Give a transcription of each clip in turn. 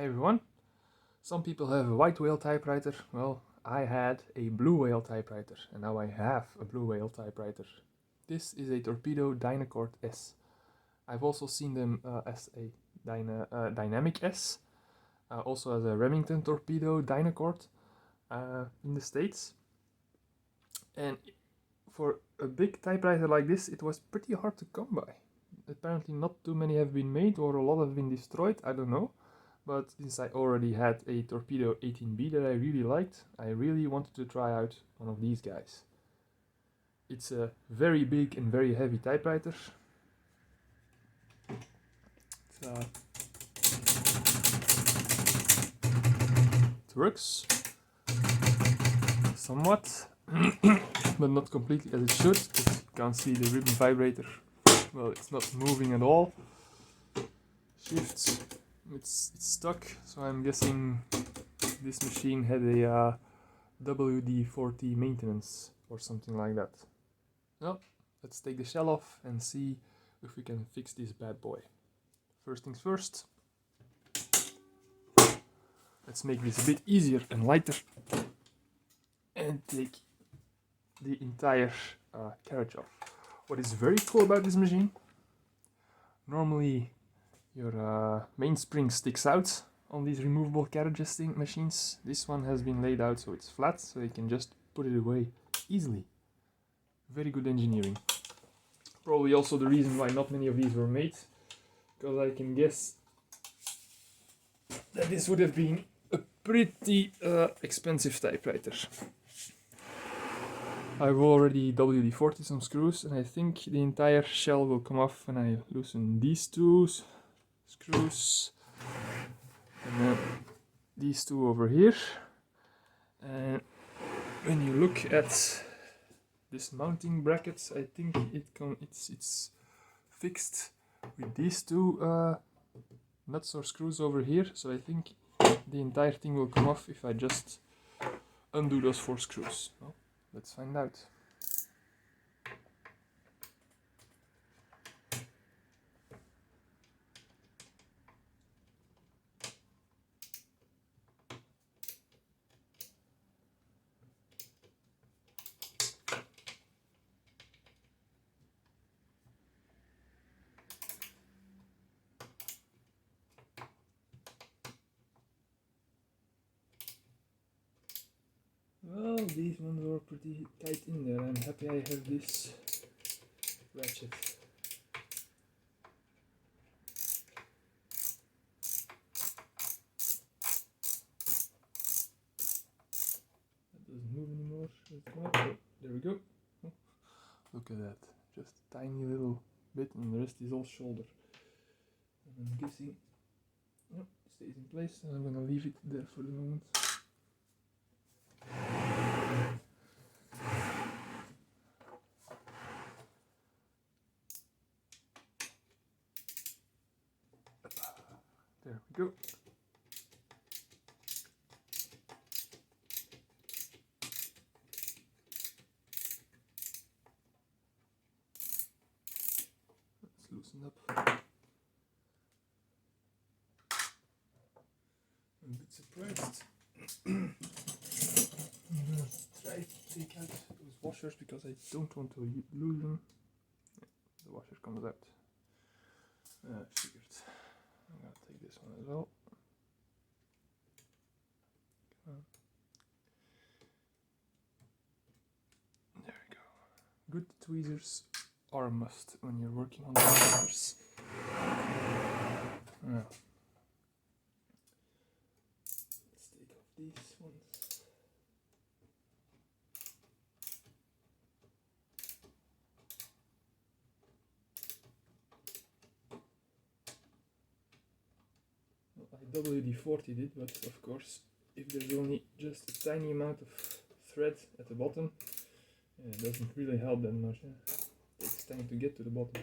Hi everyone. Some people have a white whale typewriter. Well, I had a blue whale typewriter and now I have a blue whale typewriter. This is a Torpedo Dynacord S. I've also seen them as a Dynamic S, also as a Remington Torpedo Dynacord in the States. And for a big typewriter like this, it was pretty hard to come by. Apparently not too many have been made, or a lot have been destroyed, I don't know. But since I already had a Torpedo 18B that I really liked, I really wanted to try out one of these guys. It's a very big and very heavy typewriter. It works somewhat, but not completely as it should. As you can't see the ribbon vibrator. Well, it's not moving at all. Shifts. It's stuck, so I'm guessing this machine had a WD-40 maintenance or something like that. Well, let's take the shell off and see if we can fix this bad boy. First things first, let's make this a bit easier and lighter and take the entire carriage off. What is very cool about this machine, normally your mainspring sticks out on these removable carriage machines. This one has been laid out so it's flat, so you can just put it away easily. Very good engineering. Probably also the reason why not many of these were made, because I can guess that this would have been a pretty expensive typewriter. I've already WD-40 some screws, and I think the entire shell will come off when I loosen these two screws, and then these two over here. And when you look at this mounting bracket, I think it's fixed with these two nuts or screws over here, so I think the entire thing will come off if I just undo those 4 screws. Well, let's find out. Well, these ones are pretty tight in there. I'm happy I have this ratchet. That doesn't move anymore. Oh, there we go. Oh, look at that. Just a tiny little bit, and the rest is all shoulder. And I'm guessing, no, it stays in place, and I'm gonna leave it there for the moment. There we go. Let's loosen up. I'm a bit surprised. I'm gonna try to take out those washers because I don't want to lose them. Yeah, the washer comes out. Figured. I'm gonna take this one as well. Come on. There we go. Good tweezers are a must when you're working on the washers. Now, let's take off these ones. I WD-40 it, but of course, if there's only just a tiny amount of thread at the bottom, it doesn't really help that much. It takes time to get to the bottom.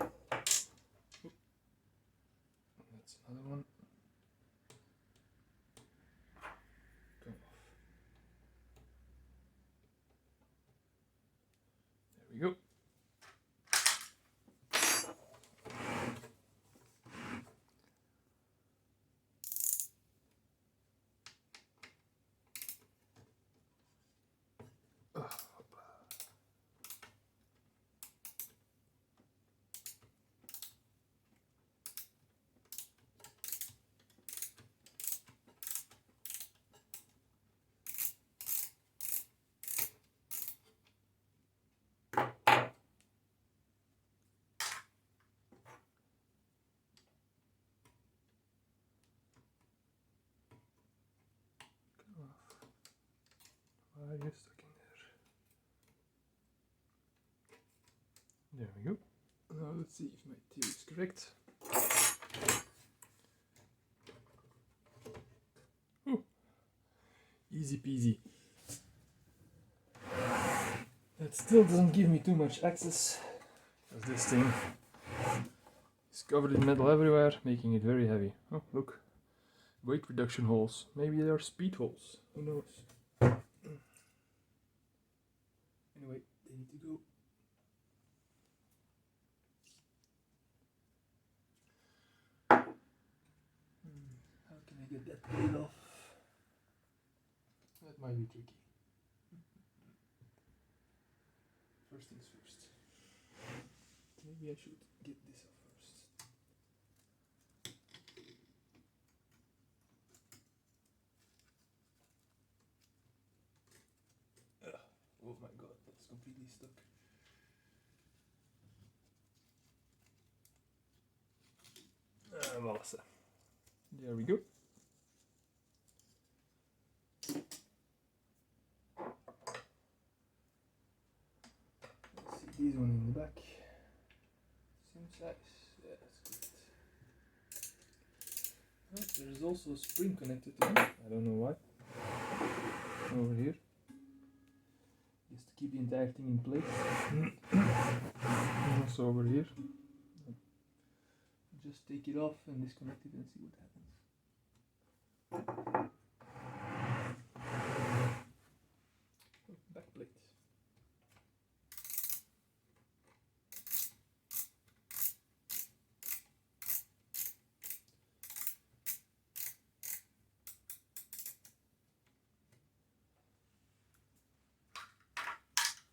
Oop. That's another one. Come off. There we go. There we go. Now let's see if my theory is correct. Ooh. Easy peasy. That still doesn't give me too much access, because this thing is covered in metal everywhere, making it very heavy. Oh, look. Weight reduction holes. Maybe they are speed holes. Who knows? Anyway, they need to go. How can I get that plate off? That might be tricky. First things first. Maybe I should get this off first. Oh my god, that's completely stuck. Voilà. There we go. Let's see this one in the back. Same size. Yeah, that's good. Oh, there's also a spring connected to it. I don't know why. Over here. Just to keep the entire thing in place. And also over here. Just take it off and disconnect it and see what happens. Back plate.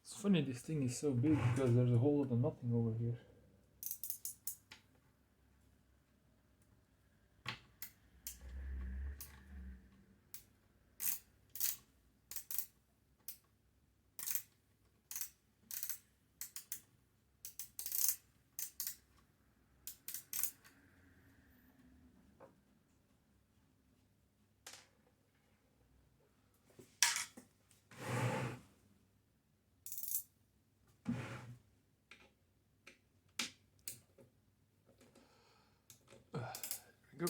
It's funny this thing is so big because there's a whole lot of nothing over here. Go.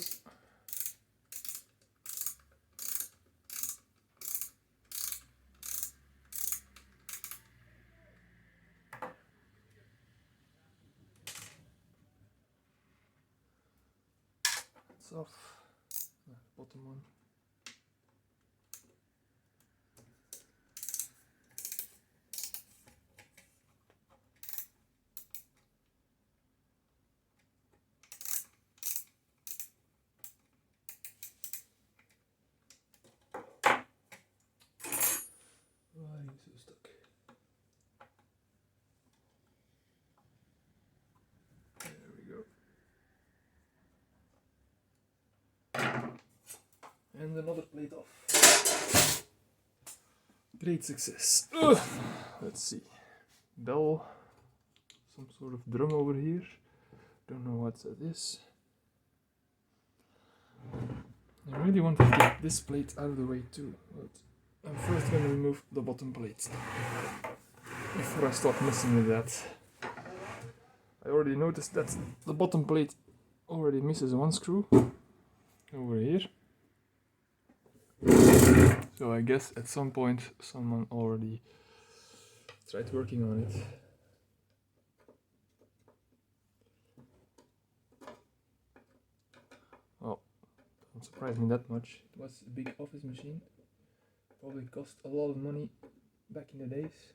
It's off. Bottom one. Why are you so stuck? There we go. And another plate off. Great success. Ugh. Let's see. Bell. Some sort of drum over here. Don't know what that is. I really want to get this plate out of the way too, but I'm first going to remove the bottom plate before I start messing with that. I already noticed that the bottom plate already misses one screw over here. So I guess at some point someone already tried working on it. Well, don't surprise me that much. It was a big office machine. Probably cost a lot of money back in the days.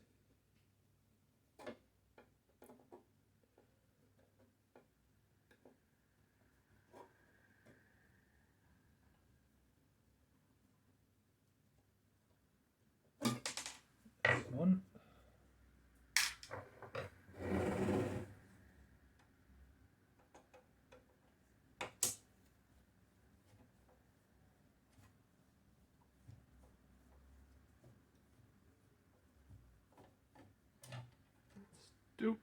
One. Two.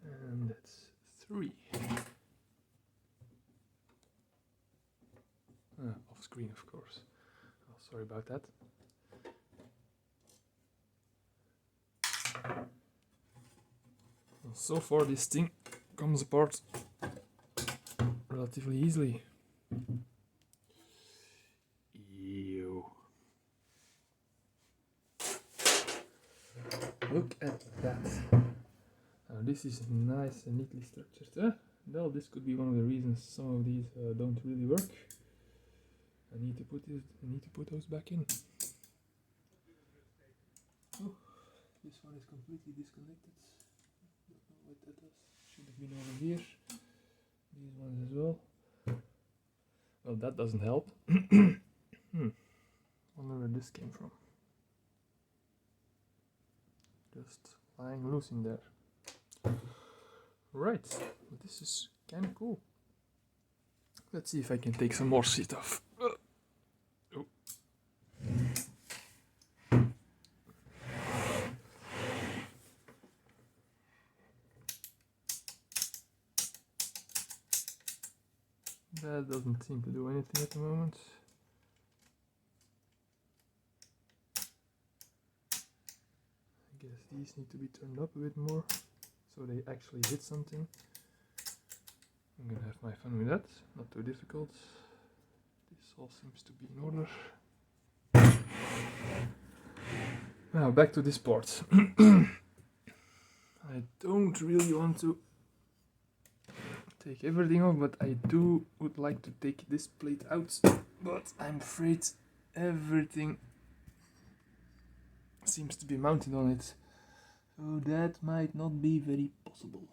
And that's three. Of off screen, of course. Oh, sorry about that. And so far this thing comes apart relatively easily. Ew. Look at that. Now this is nice and neatly structured. Well, this could be one of the reasons some of these don't really work. I need to put those back in. Oh, this one is completely disconnected. Don't know what that does. Should have been over here. These ones as well. Well, that doesn't help. Wonder where this came from. Just lying loose in there. Right, this is kind of cool. Let's see if I can take some more seat off. Oh. That doesn't seem to do anything at the moment. I guess these need to be turned up a bit more so they actually hit something. I'm gonna have my fun with that, not too difficult. This all seems to be in order. Now back to this part. I don't really want to take everything off, but I would like to take this plate out, but I'm afraid everything seems to be mounted on it, so that might not be very possible.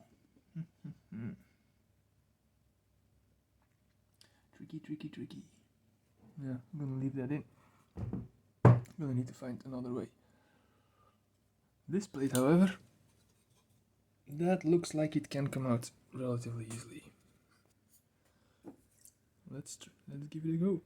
Tricky. Yeah, I'm gonna leave that in. I'm gonna need to find another way. This plate, however, that looks like it can come out relatively easily. Let's give it a go.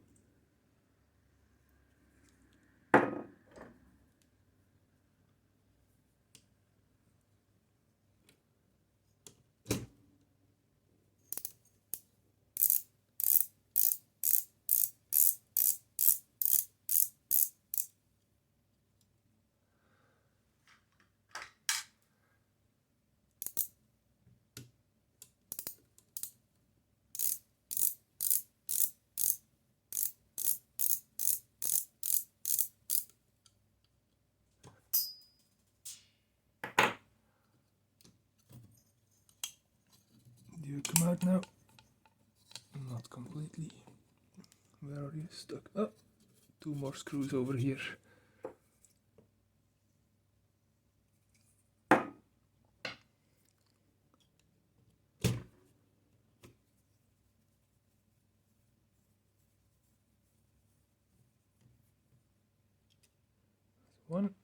Do you come out now? Not completely. Where are you stuck? Oh, 2 more screws over here. One.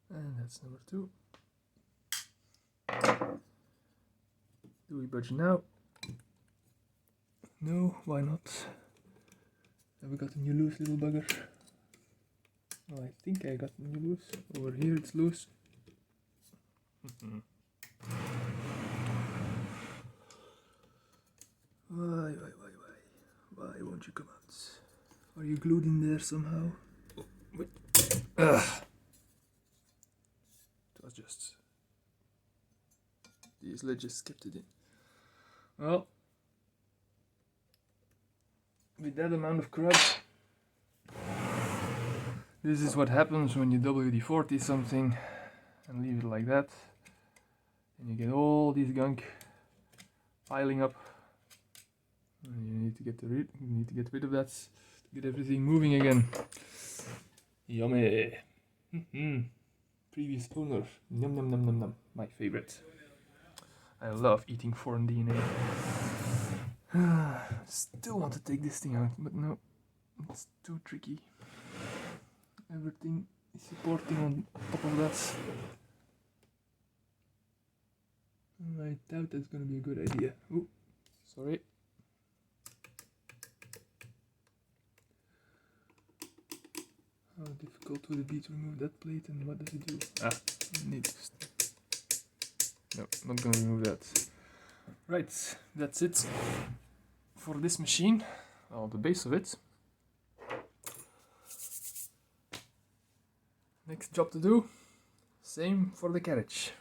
And that's number 2. Do we budge now? No, why not? Have we got a new loose little bugger? Oh, I think I got a new loose. Over here it's loose. Why won't you come out? Are you glued in there somehow? Oh, wait. It was just... these ledges kept it in. Well, with that amount of crud, this is what happens when you WD-40 something and leave it like that, and you get all this gunk piling up. And you need to get rid of that to get everything moving again. Yummy. Previous owner. Num num num num num. My favorite. I love eating foreign DNA. Still want to take this thing out, but no, it's too tricky. Everything is supporting on top of that. I doubt that's gonna be a good idea. Ooh, sorry. How difficult would it be to remove that plate, and what does it do? Ah, need to no, not gonna remove that. Right, that's it for this machine, well, the base of it. Next job to do, same for the carriage.